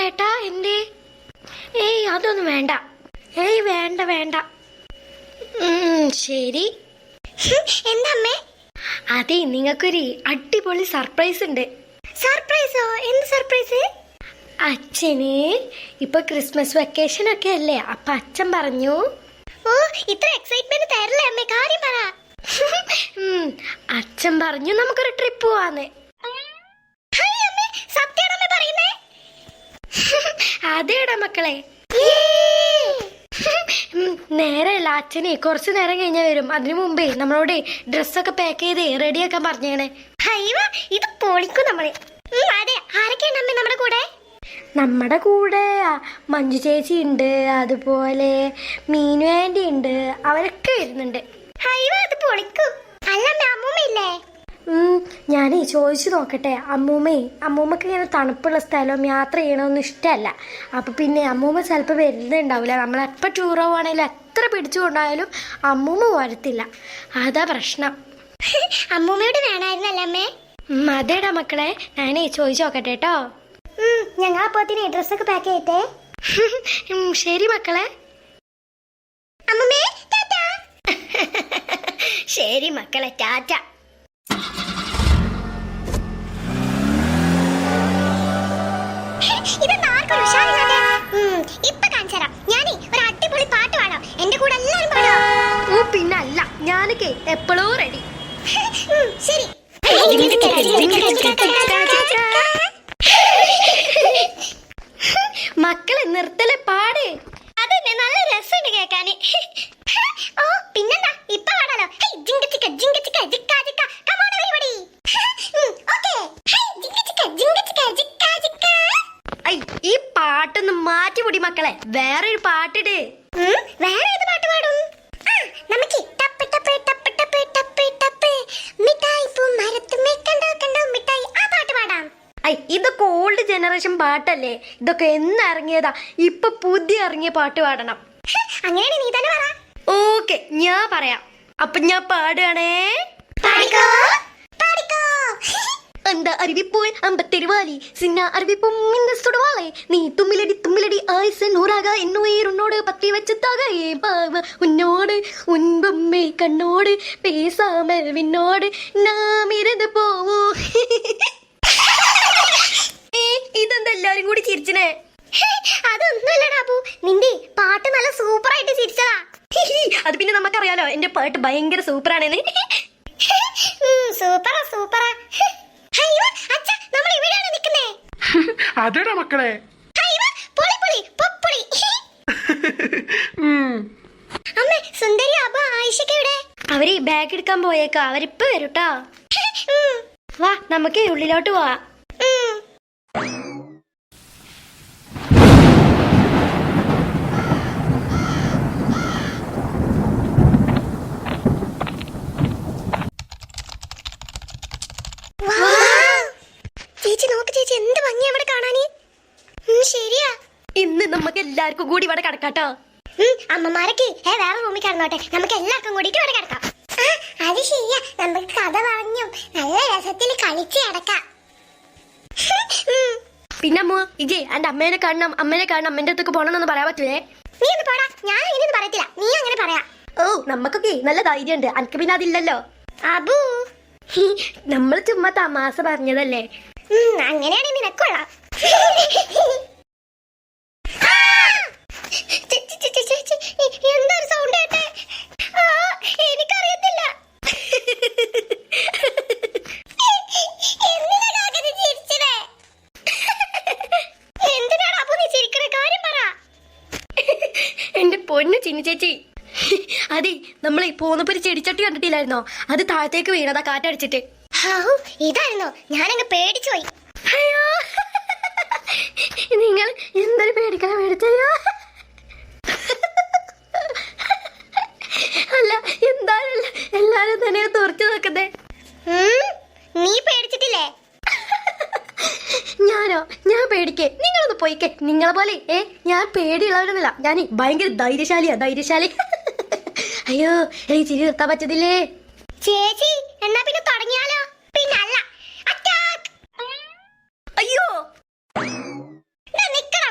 ചേട്ടാ എന്തേ? ഏയ് അതൊന്നും വേണ്ട. ഏയ് വേണ്ട വേണ്ട. ശരി. എന്താ അമ്മേ? അതെ, നിങ്ങൾക്കൊരു അടിപൊളി സർപ്രൈസ് ഉണ്ട്. സർപ്രൈസോ? എന്ത് സർപ്രൈസ്? അച്ഛന് ഇപ്പൊ ക്രിസ്മസ് വെക്കേഷൻ ഒക്കെ അല്ലേ, അപ്പൊ അച്ഛൻ പറഞ്ഞു. ഓ, ഇത്ര എക്സൈറ്റ്മെന്റ് തരില്ലേ അമ്മേ, കാര്യം പറ. അച്ഛൻ പറഞ്ഞു നമുക്കൊരു ട്രിപ്പ് പോവാന്ന്. അതേടാ മക്കളെ. നേരല്ല, അച്ഛനെ കുറച്ചു നേരം കഴിഞ്ഞാൽ വരും. അതിനു മുമ്പേ നമ്മളോട് ഡ്രസ്സൊക്കെ പാക്ക് ചെയ്ത് റെഡിയാക്കാൻ പറഞ്ഞേണേ. ഇത് പൊളിക്കും നമ്മള്. അതെ, ആരൊക്കെയാണ് അമ്മ നമ്മുടെ കൂടെ? നമ്മുടെ കൂടെ മഞ്ജു ചേച്ചി ഉണ്ട്, അതുപോലെ മീനു ആന്റി ഉണ്ട്, അവരൊക്കെ വരുന്നുണ്ട്. അത് പൊളിക്കും. അല്ല അമ്മൂമ്മയില്ലേ? ഞാനേ ചോദിച്ചു നോക്കട്ടെ. അമ്മൂമ്മക്ക് ഇങ്ങനെ തണുപ്പുള്ള സ്ഥലം യാത്ര ചെയ്യണമെന്ന് ഇഷ്ടമല്ല. അപ്പൊ പിന്നെ അമ്മൂമ്മ ചിലപ്പോൾ വരുന്നുണ്ടാവില്ല. നമ്മളെപ്പോൾ ടൂർ പോവാണെങ്കിലും എത്ര പിടിച്ചു കൊണ്ടായാലും അമ്മൂമ്മ വരത്തില്ല. അതാ പ്രശ്നം. അമ്മൂമ്മയോട് വേണമായിരുന്നല്ലേ അമ്മേ? അതേടാ മക്കളെ, ഞാനേ ചോദിച്ചു നോക്കട്ടെ കേട്ടോ. ഞങ്ങൾ അപ്പോത്തിന് ഡ്രസ്സൊക്കെ പാക്ക് ചെയ്യട്ടെ. ശരി മക്കളെ. അമ്മൂമ്മേ ടാറ്റ. ശരി മക്കളെ, ടാറ്റ. പിന്നല്ല, ഞാനൊക്കെ എപ്പോഴോ റെഡി. ശരി. മക്കളെ നിർത്തലെ പാട്. അതന്നെ, നല്ല രസമുണ്ട് കേക്കാന്. ഓ പിന്നെന്താ, ഇപ്പൊ പാടാലോ. ഈ പാട്ടൊന്ന് മാറ്റിപ്പൊടി മക്കളെ, വേറൊരു പാട്ടിട്. വേറെ ഏത് പാട്ട് പാടും? നമുക്ക് ടപ്പ് ടപ്പ് ടപ്പ് ടപ്പ് ടപ്പ് ടപ്പ് മിഠായി പൂ മരത്തുമേ കണ്ടോ കണ്ടോ മിഠായി, ആ പാട്ട് പാടാം. ഇതൊക്കെ ഓൾഡ് ജനറേഷൻ പാട്ടല്ലേ, ഇതൊക്കെ എന്ന് ഇറങ്ങിയതാ. ഇപ്പൊ പുതിയ ഇറങ്ങിയ പാട്ട് പാടണം. അങ്ങനെയാണ്, നീ തന്നെ പറ. ഓക്കെ, ഞാൻ പറയാം. അപ്പൊ ഞാൻ പാടുകയാണേ. എന്താ അരുവിപ്പോൾ അമ്പത്തെരുവാലി സിന്ന അരുവിപ്പും സുടവാളെ നീ തുമ്മിലടി തുമ്മിലടി ആയുസ് നൂറാക എന്നുയരുന്നോട് പത്തി വെച്ചതാകേ പാവ ഉന്നോട് ഉൻപമ്മേ കണ്ണോട് പേസാമൽവിനോട് നാം ഇരുന്ന് പോവൂ. ഇതെന്താ എല്ലാരും കൂടി ചിരിച്ചനെ? അതൊന്നുമല്ലടാ അപ്പു, നിന്റെ പാട്ട് നല്ല സൂപ്പർ ആയിട്ട് ചിരിച്ചതാ. അത് പിന്നെ നമുക്കറിയാലോ എന്റെ പാട്ട് ഭയങ്കര സൂപ്പറാണെന്ന്. സൂപ്പറാ സൂപ്പറാ. അതെടാ മക്കളെ. അവര് ബാഗ് എടുക്കാൻ പോയേക്കാ, അവരിപ്പ വരൂട്ടോ. വാ നമുക്ക് ഉള്ളിലോട്ട് പോവാ. ചേച്ചി നോക്ക് ചേച്ചി, എന്ത് ഭംഗിയാ ഇവിടെ കാണാന്. ശരിയാ, ഇന്ന് നമുക്ക് എല്ലാവർക്കും കൂടി ഇവിടെ കിടക്കാട്ടോ. അമ്മമാരൊക്കെ വേറെ റൂമിൽ കിടന്നോട്ടെ, നമുക്ക് എല്ലാവർക്കും കൂടിയിട്ട് ഇവിടെ കിടക്കാം. അത് ശരിയാ, നമുക്ക് കഥ പറഞ്ഞും നല്ല രസത്തിൽ കളിച്ച് കിടക്കാം. പിന്നെ അമ്മ ഇജേ എന്റെ അമ്മേനെ കാണണം അമ്മേന്റെ അടുത്തൊക്കെ പോണെന്നൊന്നും പറയാൻ പറ്റൂലേ? നീ ഒന്ന് പോടാ, ഞാൻ അങ്ങനെയൊന്നും പറയത്തില്ല, നീ അങ്ങനെ പറയാ. ഓ, നമുക്കൊക്കെ നല്ല ധൈര്യമുണ്ട്, അനക്ക് പിന്നെ അതില്ലല്ലോ. അബു, നമ്മൾ ചുമ്മാ തമാശ പറഞ്ഞതല്ലേ. അങ്ങനെയാണെങ്കിൽ നിനക്കൊള്ളാം. എന്തൊരു സൗണ്ട് കേട്ടെ? എനിക്കറിയത്തില്ല. എന്തിനാണ് അപ്പൊ നീ ചിരിക്കണ? കാര്യം പറ. എന്റെ പൊന്നു ചിന്നി ചേച്ചി, അതെ നമ്മളെ പോന്നപ്പോ ഒരു ചെടിച്ചട്ടി കണ്ടിട്ടില്ലായിരുന്നോ? അത് താഴത്തേക്ക് വീണതാ കാറ്റടിച്ചിട്ട്. ഇതായിരുന്നോ? ഞാനങ്ങ് പേടിച്ചു പോയി. അയ്യോ, നിങ്ങൾ എന്തൊരു പേടിക്കാൻ പേടിച്ചോ? അല്ല, എന്തായാലും എല്ലാരും തന്നെ തുറച്ചു നോക്കുന്നേ. നീ പേടിച്ചിട്ടില്ലേ? ഞാൻ പേടിക്കേ? നിങ്ങളൊന്ന് പോയിക്കേ. നിങ്ങളെ പോലെ ഞാൻ പേടിയുള്ളവരൊന്നുമില്ല. ഞാൻ ഭയങ്കര ധൈര്യശാലി. അയ്യോ, എനിക്ക് ചിരി നിർത്താൻ പറ്റത്തില്ലേ? ചേച്ചി, എന്നാ പിന്നെ തുടങ്ങിയാലോ? പിന്നല്ല, അയ്യോ, നിക്കണ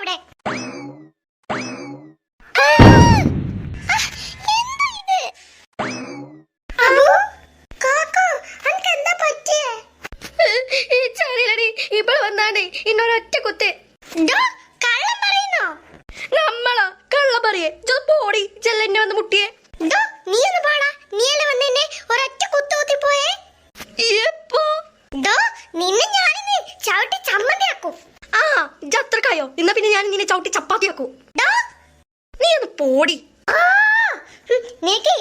വന്നാണ് ഇന്നൊരൊറ്റ കുത്ത്. കള്ളം പറയുന്നോ? നമ്മളോ കള്ളം പറയേ? പോടി ചെല്ലെന്നെ വന്ന് മുട്ടിയേ. നീ ഒന്ന് പോടാ. നീയല്ലേ വന്നെന്നെ ഒരൊറ്റ കുത്തി പോയേ. എപ്പോ? നിന്നെ ഞാനിന്ന് ചവിട്ടി ചമ്മന്തിയാക്കും. ആ ജത്രക്കായോ? എന്നാ പിന്നെ ഞാൻ നിന്നെ ചവിട്ടി ചപ്പാത്തിയാക്കൂ. നീ ഒന്ന് പോടി. നിനക്ക്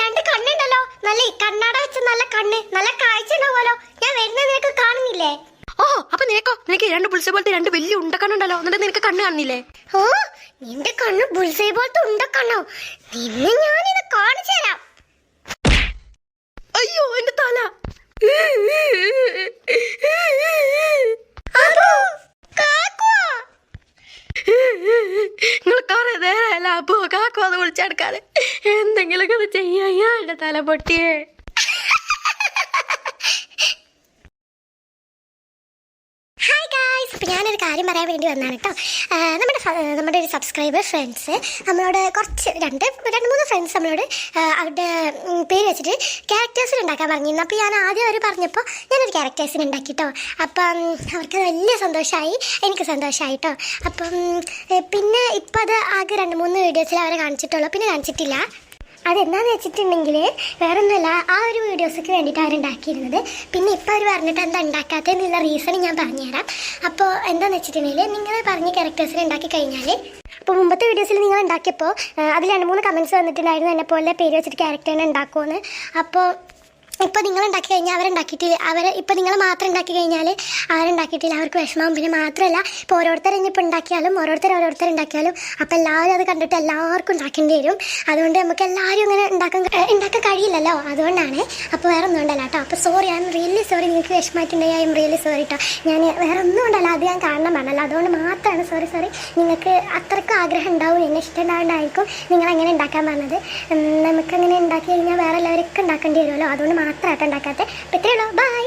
രണ്ട് കണ്ണുണ്ടല്ലോ, നല്ല കണ്ണാട വെച്ച നല്ല കണ്ണ്, നല്ല കാഴ്ച ഉണ്ടാവുമല്ലോ. ഞാൻ വരുന്നത് നിനക്ക് കാണുന്നില്ലേ? ഓ അപ്പൊ നിനക്ക് രണ്ട് പുളിസ പോലത്തെ രണ്ട് വലിയ ഉണ്ടക്കണ്ണുണ്ടല്ലോ, എന്നിട്ട് നിനക്ക് കണ്ണ് കാണുന്നില്ലേ? ഓ നിന്റെ കണ്ണ് ബുൾസൈ പോലത്തെ ഉണ്ടക്കണ്ണോ? നിന്നെ ഞാനിത് കാണിച്ചു തരാം. അയ്യോ എന്റെ തല. നിങ്ങൾ കൊറേ നേരമല്ല അപ്പോ കാക്കോ അത് വിളിച്ചെടുക്കാതെ എന്തെങ്കിലുമൊക്കെ ഒന്ന് ചെയ്യാ. എന്റെ തല പൊട്ടിയേ. ഹായ് ഗായ്സ്, അപ്പോൾ ഞാനൊരു കാര്യം പറയാൻ വേണ്ടി വന്നതാണ് കേട്ടോ. നമ്മുടെ ഒരു സബ്സ്ക്രൈബർ ഫ്രണ്ട്സ് നമ്മളോട് കുറച്ച് രണ്ട് മൂന്ന് ഫ്രണ്ട്സ് നമ്മളോട് അവരുടെ പേര് വെച്ചിട്ട് ക്യാരക്ടേഴ്സിന് ഉണ്ടാക്കാൻ പറഞ്ഞിരുന്നു. അപ്പോൾ ഞാൻ ആദ്യം അവർ പറഞ്ഞപ്പോൾ ഞാനൊരു ക്യാരക്ടേഴ്സിന് ഉണ്ടാക്കി കേട്ടോ. അപ്പം അവർക്ക് വലിയ സന്തോഷമായി, എനിക്ക് സന്തോഷമായി കേട്ടോ. അപ്പം പിന്നെ ഇപ്പം അത് ആകെ 2-3 വീഡിയോസിൽ അവരെ കാണിച്ചിട്ടുള്ളൂ, പിന്നെ കാണിച്ചിട്ടില്ല. അതെന്താണെന്ന് വെച്ചിട്ടുണ്ടെങ്കിൽ വേറെ ഒന്നുമല്ല, ആ ഒരു വീഡിയോസൊക്കെ വേണ്ടിയിട്ട് അവരുണ്ടാക്കിയിരുന്നത്. പിന്നെ ഇപ്പോൾ അവർ പറഞ്ഞിട്ട് എന്താ ഉണ്ടാക്കാത്തതെന്നുള്ള റീസൺ ഞാൻ പറഞ്ഞുതരാം. അപ്പോൾ എന്താണെന്ന് വെച്ചിട്ടുണ്ടെങ്കിൽ നിങ്ങൾ പറഞ്ഞ ക്യാരക്ടേഴ്സിനെ ഉണ്ടാക്കി കഴിഞ്ഞാൽ, അപ്പോൾ മുമ്പത്തെ വീഡിയോസിൽ നിങ്ങൾ ഉണ്ടാക്കിയപ്പോൾ അതിൽ 2-3 കമൻറ്റ്സ് വന്നിട്ടുണ്ടായിരുന്നു എന്നെ പോലെ പേര് വെച്ചിട്ട് ക്യാരക്ടറിനെ ഉണ്ടാക്കുമെന്ന്. അപ്പോൾ ഇപ്പോൾ നിങ്ങൾ ഉണ്ടാക്കി കഴിഞ്ഞാൽ ഇപ്പോൾ നിങ്ങൾ മാത്രം ഉണ്ടാക്കി കഴിഞ്ഞാൽ അവരുണ്ടാക്കിയിട്ടില്ല, അവർക്ക് വിഷമം. പിന്നെ മാത്രമല്ല ഇപ്പോൾ ഓരോരുത്തർ ഇനിയിപ്പോൾ ഉണ്ടാക്കിയാലും ഓരോരുത്തർ ഉണ്ടാക്കിയാലും അപ്പോൾ എല്ലാവരും അത് കണ്ടിട്ട് എല്ലാവർക്കും ഉണ്ടാക്കേണ്ടി വരും. അതുകൊണ്ട് നമുക്ക് എല്ലാവരും ഇങ്ങനെ ഉണ്ടാക്കാൻ കഴിയില്ലല്ലോ, അതുകൊണ്ടാണ്. അപ്പോൾ വേറെ ഒന്നും ഉണ്ടല്ലോ കേട്ടോ. അപ്പോൾ sorry, I am really sorry. നിങ്ങൾക്ക് വിഷമമായിട്ടുണ്ടെങ്കിൽ ഐ എം റിയലി സോറി കേട്ടോ. ഞാൻ വേറെ ഒന്നും ഉണ്ടല്ലോ, അത് ഞാൻ കാണണം പറഞ്ഞല്ലോ, അതുകൊണ്ട് മാത്രമാണ് സോറി. നിങ്ങൾക്ക് അത്രയ്ക്ക് ആഗ്രഹം ഉണ്ടാവും, എന്നെ ഇഷ്ടമുണ്ടാവുണ്ടായിരിക്കും നിങ്ങൾ അങ്ങനെ ഉണ്ടാക്കാൻ പറഞ്ഞത്. നമുക്കങ്ങനെ ഉണ്ടാക്കി കഴിഞ്ഞാൽ വേറെ എല്ലാവരൊക്കെ ഉണ്ടാക്കേണ്ടി വരുമല്ലോ, അതുകൊണ്ട് മാത്രമായിട്ട് ഉണ്ടാക്കാത്തത്. അപ്പോൾ ഇത്രയേ ഉള്ളൂ. ബൈ.